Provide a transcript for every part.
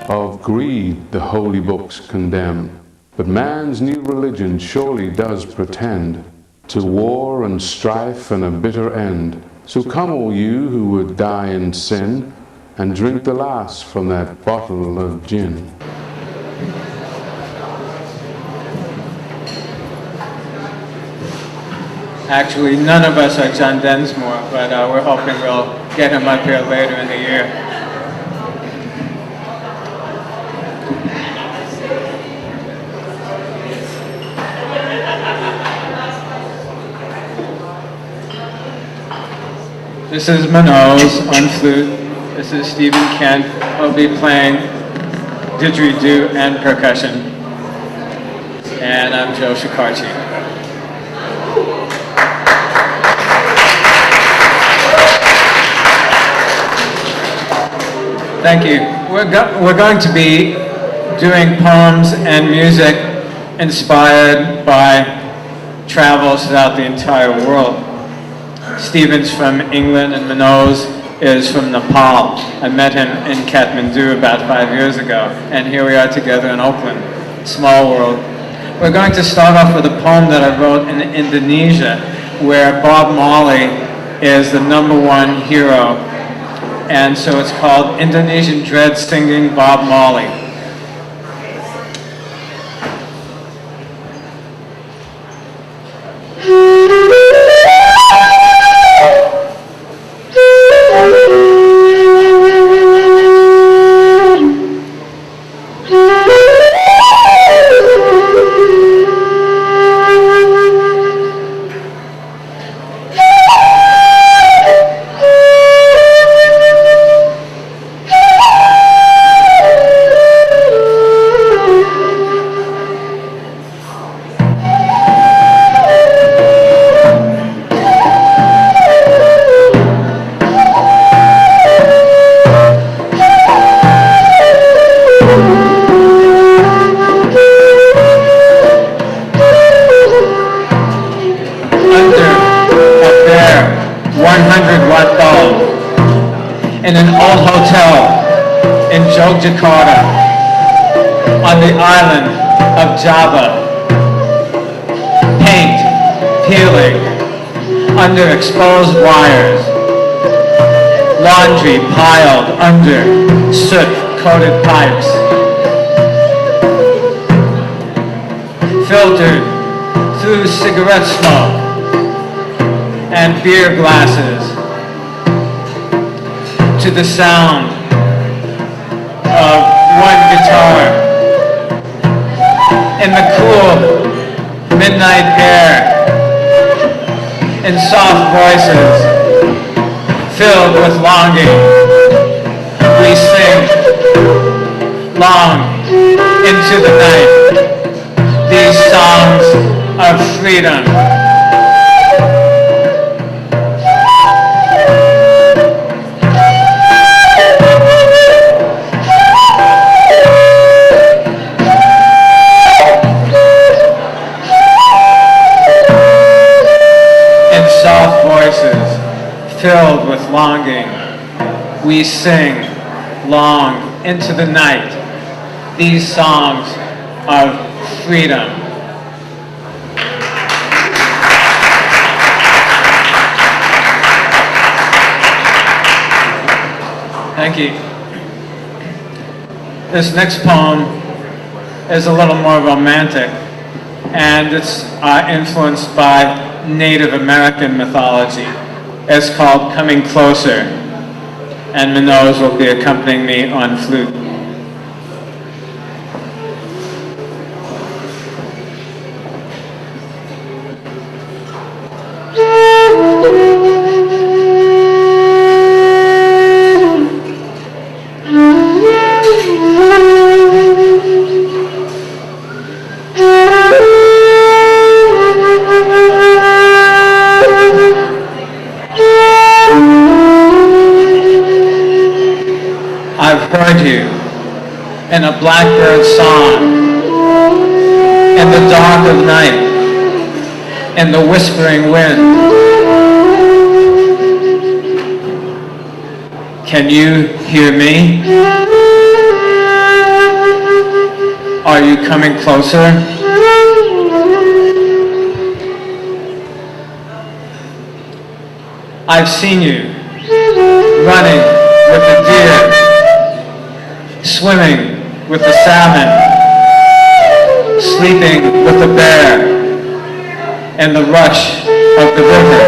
Of greed the holy books condemn, but man's new religion surely does pretend to war and strife and a bitter end. So come, all you who would die in sin, and drink the last from that bottle of gin. Actually, none of us are John Densmore, but we're hoping we'll get him up here later in the year. This is Manose on flute. This is Stephen Kent. He'll be playing didgeridoo and percussion. And I'm Joe Shakarchi. Thank you. We're going to be doing poems and music inspired by travels throughout the entire world. Stephen's from England and Manose is from Nepal. I met him in Kathmandu about 5 years ago, and here we are together in Oakland. Small world. We're going to start off with a poem that I wrote in Indonesia, where Bob Marley is the #1 hero. And so it's called Indonesian Dread Singing Bob Marley. In an old hotel in Yogyakarta on the island of Java. Paint peeling under exposed wires. Laundry piled under soot-coated pipes. Filtered through cigarette smoke and beer glasses to the sound of one guitar in the cool midnight air, in soft voices filled with longing, we sing long into the night these songs of freedom. Filled with longing, we sing long into the night these songs of freedom. Thank you. This next poem is a little more romantic, and it's influenced by Native American mythology. It's called Coming Closer, and Manose will be accompanying me on flute. In a blackbird song, in the dark of night, in the whispering wind. Can you hear me? coming closer? I've seen you running with the deer, swimming with the salmon, sleeping with the bear, and the rush of the river.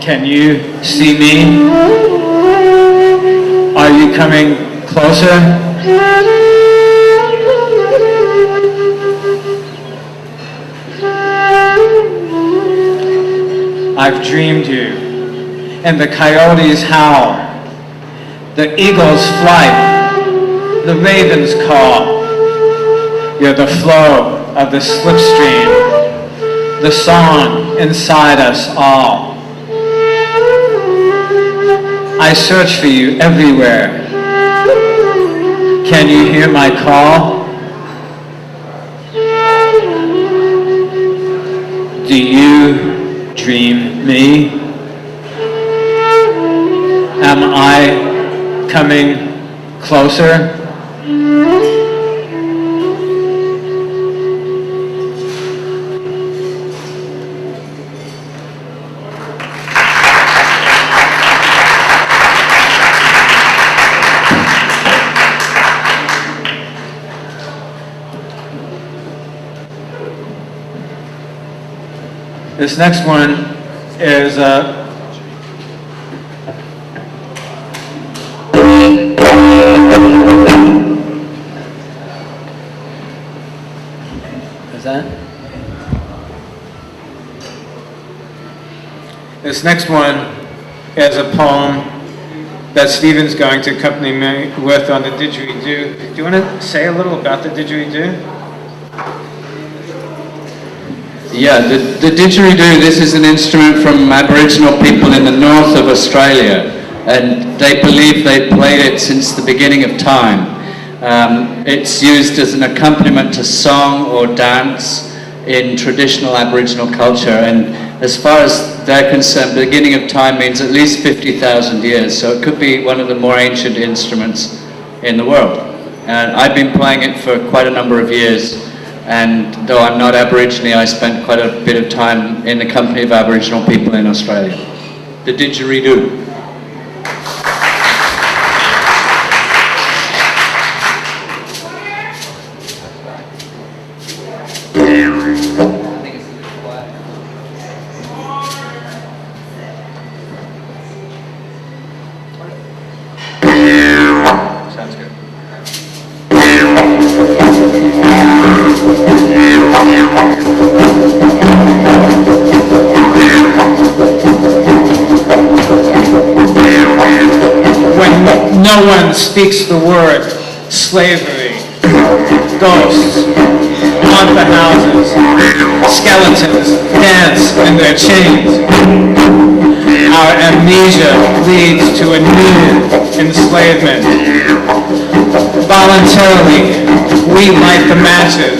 Can you see me? Are you coming closer? I've dreamed you, and the coyotes howl, the eagles flight, the ravens call. You're the flow of the slipstream, the song inside us all. I search for you everywhere. Can you hear my call? Do you dream me? Am I coming closer? This next one is that? This next one is a poem that Stephen's going to accompany me with on the didgeridoo. Do you want to say a little about the didgeridoo? Yeah, the didgeridoo, this is an instrument from Aboriginal people in the north of Australia, and they believe they played it since the beginning of time. It's used as an accompaniment to song or dance in traditional Aboriginal culture, and as far as they're concerned, the beginning of time means at least 50,000 years, so it could be one of the more ancient instruments in the world. And I've been playing it for quite a number of years. And though I'm not Aborigine, I spent quite a bit of time in the company of Aboriginal people in Australia. The didgeridoo. Sounds good. When no one speaks the word slavery, ghosts haunt the houses, skeletons dance in their chains. Our amnesia leads to a new enslavement. Voluntarily, we light the matches.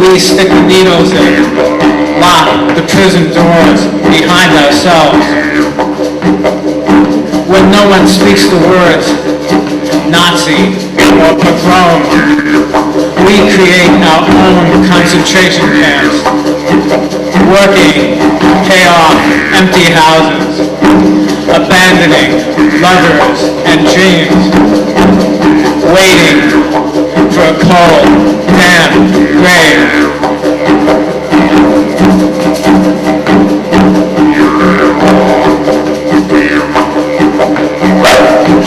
We stick the needles in, lock the prison doors behind ourselves. When no one speaks the words Nazi or pogrom, we create our own concentration camps, working to pay off empty houses, abandoning lovers and dreams, waiting for a cold, damp grave.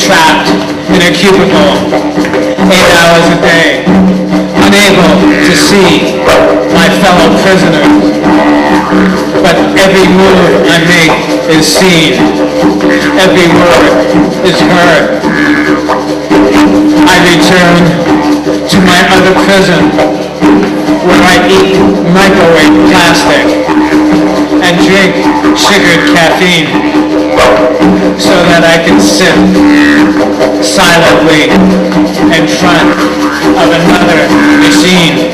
Trapped in a cubicle, 8 hours a day, unable to see my fellow prisoners. But every move I make is seen, every word is heard. I return to my other prison, where I eat microwave plastic and drink sugared caffeine, so that I can sit silently in front of another machine.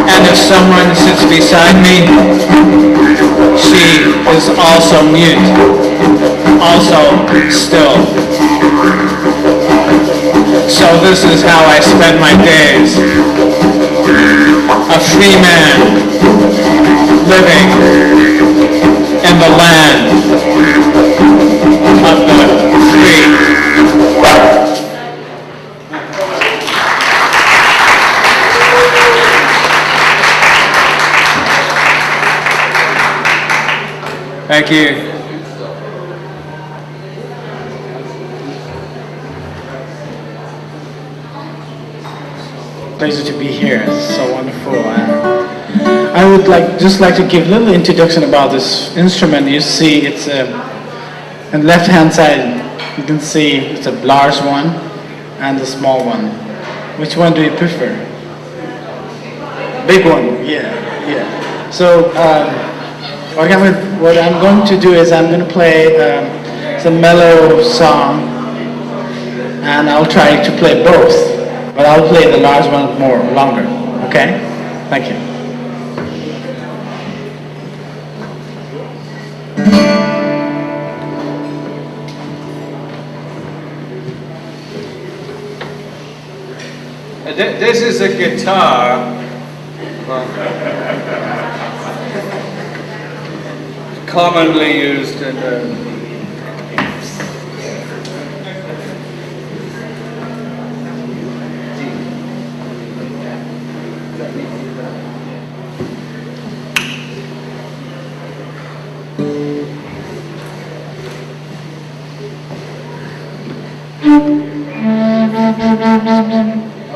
And if someone sits beside me, she is also mute, also still. this is how I spend my days. A free man living in the land of the free. Thank you. Pleasure to be here. It's so wonderful. I would just like to give a little introduction about this instrument. You see, it's on the left-hand side. You can see it's a large one and a small one. Which one do you prefer? Big one. Yeah, yeah. So what I'm going to do is I'm going to play some mellow song, and I'll try to play both. But I'll play the large one longer, okay? Thank you. This is a guitar. Commonly used in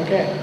Okay.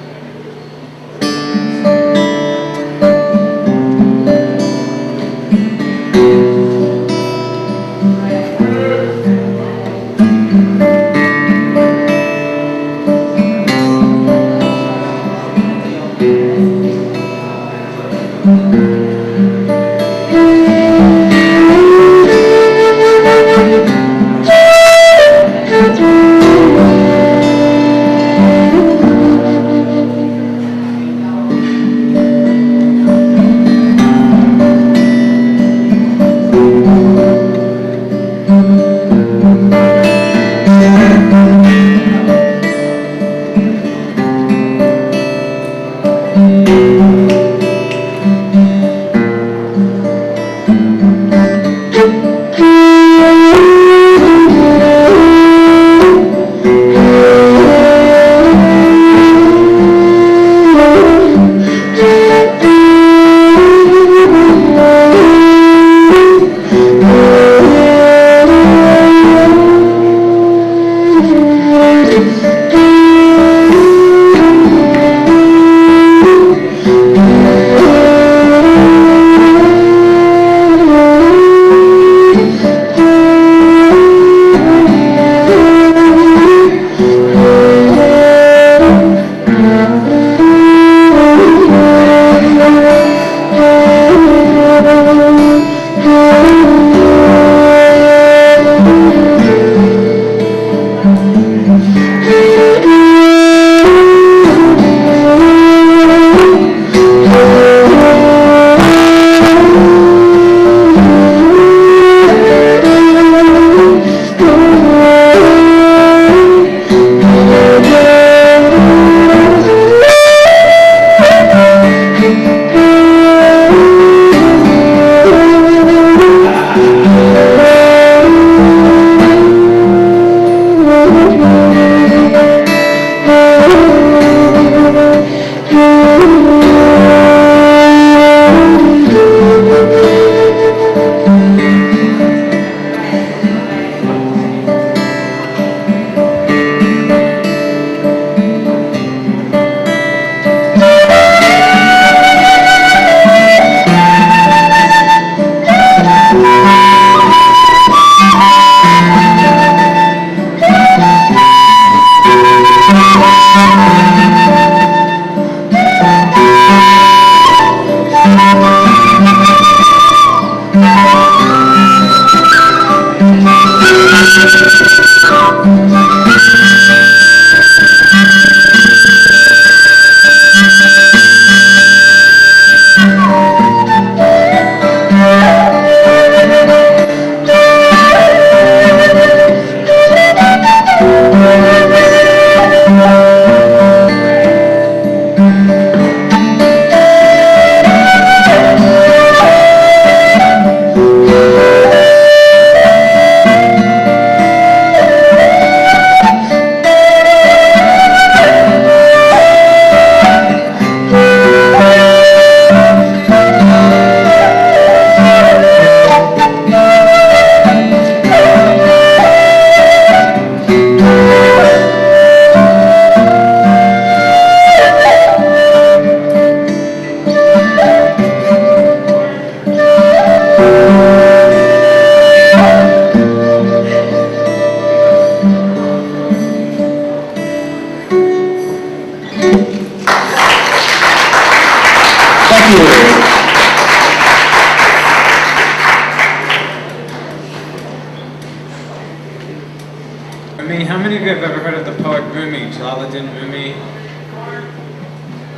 Rumi, how many of you have ever heard of the poet Rumi, Jalaluddin Rumi,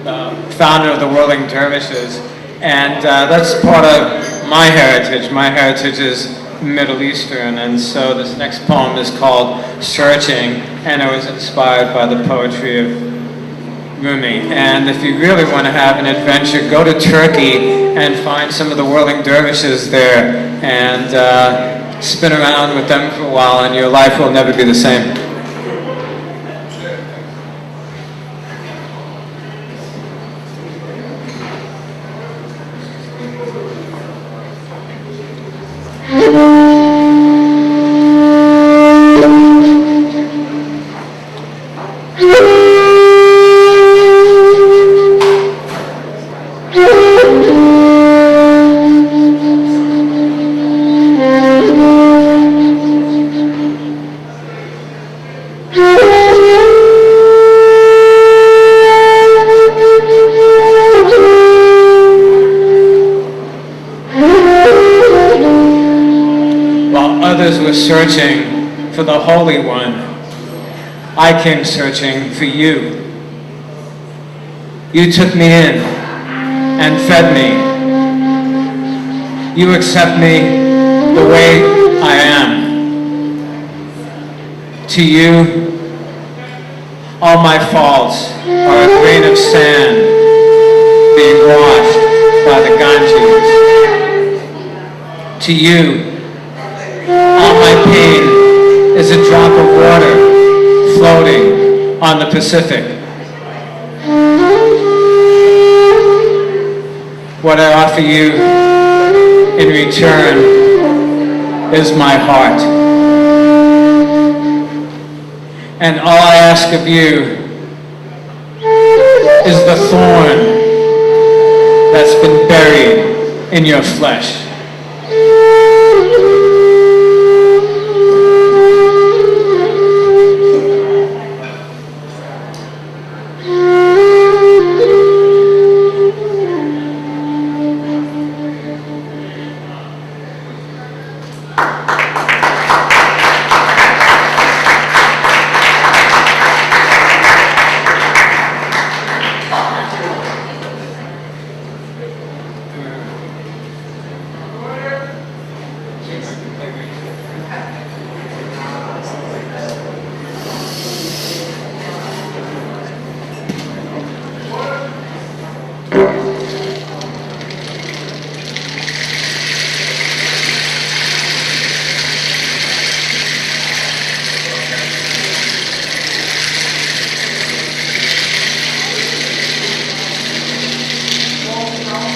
the founder of the Whirling Dervishes? And that's part of my heritage. My heritage is Middle Eastern, and so this next poem is called Searching, and it was inspired by the poetry of Rumi. And if you really want to have an adventure, go to Turkey and find some of the Whirling Dervishes there and spin around with them for a while, and your life will never be the same. Searching for the Holy One, I came searching for you. You took me in and fed me. You accept me the way I am. To you, all my faults are a grain of sand being washed by the Ganges. To you, all my pain is a drop of water floating on the Pacific. What I offer you in return is my heart. And all I ask of you is the thorn that's been buried in your flesh.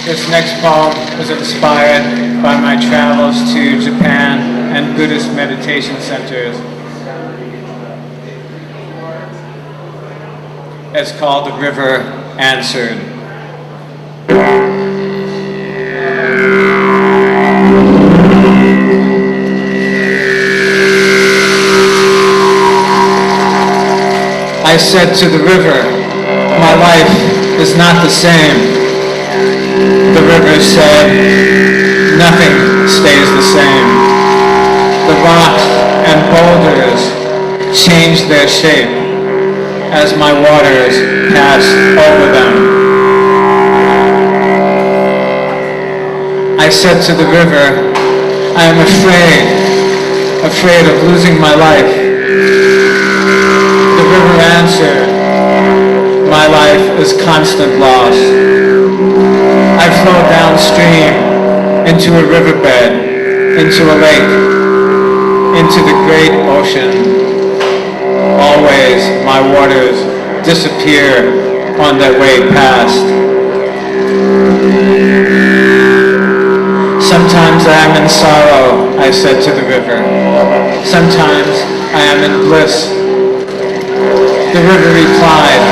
This next poem was inspired by my travels to Japan and Buddhist meditation centers. It's called The River Answered. I said to the river, my life is not the same. The river said, nothing stays the same. The rocks and boulders changed their shape as my waters passed over them. I said to the river, I am afraid of losing my life. The river answered, my life is constant loss. I flow downstream into a riverbed, into a lake, into the great ocean. Always my waters disappear on their way past. Sometimes I am in sorrow, I said to the river. Sometimes I am in bliss. The river replied,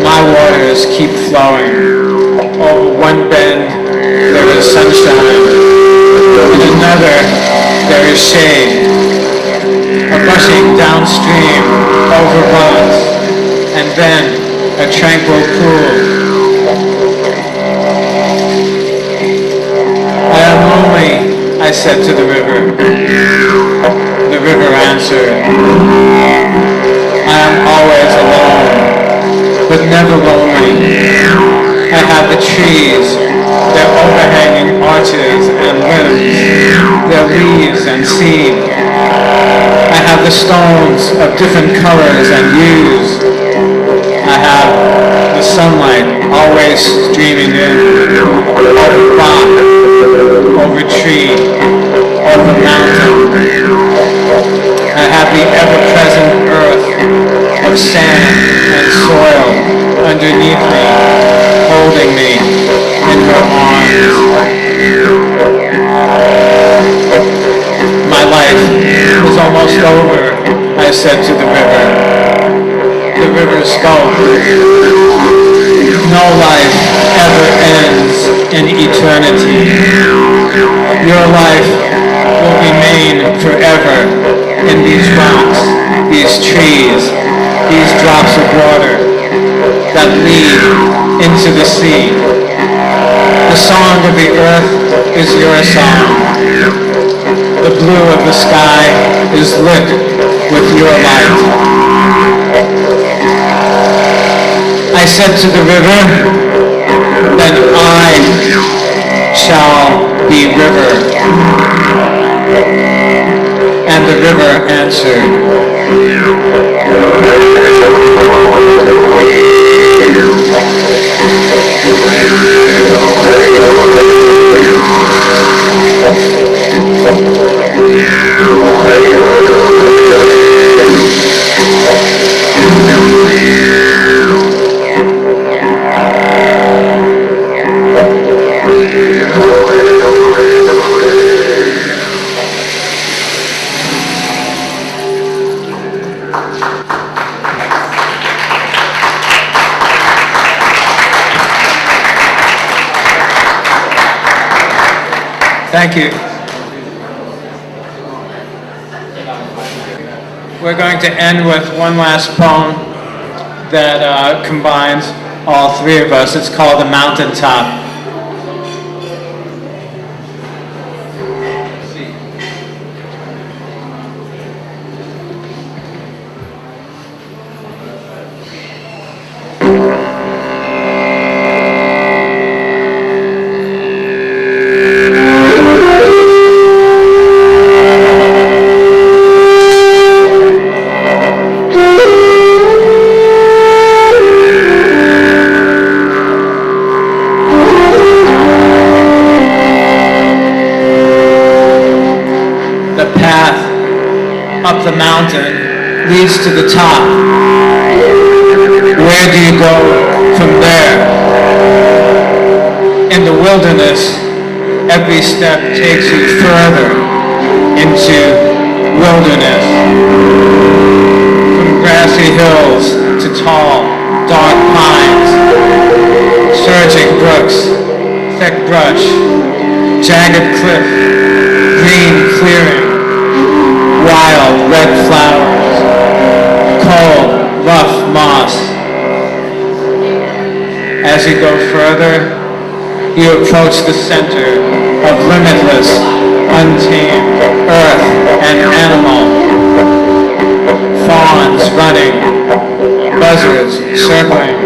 my waters keep flowing. Over one bend, there is sunshine. In another, there is shade. A rushing downstream over rocks, and then a tranquil pool. I am lonely, I said to the river. The river answered, I am always alone, but never lonely. I have the trees, their overhanging arches and limbs, their leaves and seed. I have the stones of different colors and hues. I have the sunlight always streaming in, over rock, over tree, over mountain. I have the ever-present earth of sand and soil underneath me, holding me in her arms. My life is almost over, I said to the river. The river spoke. No life ever ends in eternity. Your life will remain forever in these rocks, these trees, these drops of water that lead into the sea. The song of the earth is your song. The blue of the sky is lit with your light. I said to the river, then I shall be river. And the river answered, Thank you. We're going to end with one last poem that combines all three of us. It's called The Mountaintop. Up the mountain leads to the top. Where do you go from there? In the wilderness, every step takes you further into wilderness. From grassy hills to tall, dark pines, surging brooks, thick brush, jagged cliff, green clearing, wild red flowers, cold, rough moss. As you go further, you approach the center of limitless, untamed earth and animal. Fawns running, buzzards circling,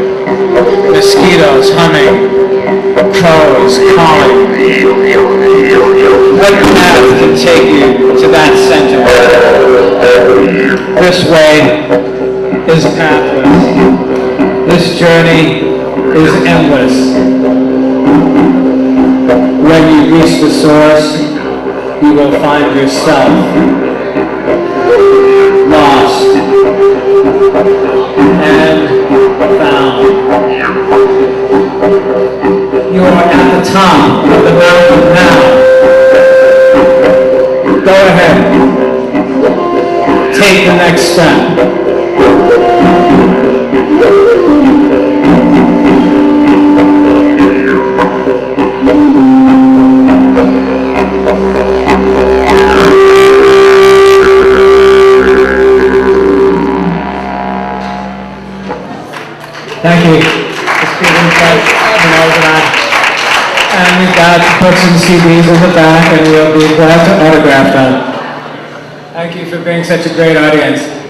mosquitoes humming, crows calling. What path can take you to that center? This way is pathless. This journey is endless. When you reach the source, you will find yourself lost and found. You are at the top of the mountain now. Go ahead. Take the next step. Thank you. Stephen, Manose, and I. And we've got books and CDs in the back, and we'll be glad to autograph them. Thank you for being such a great audience.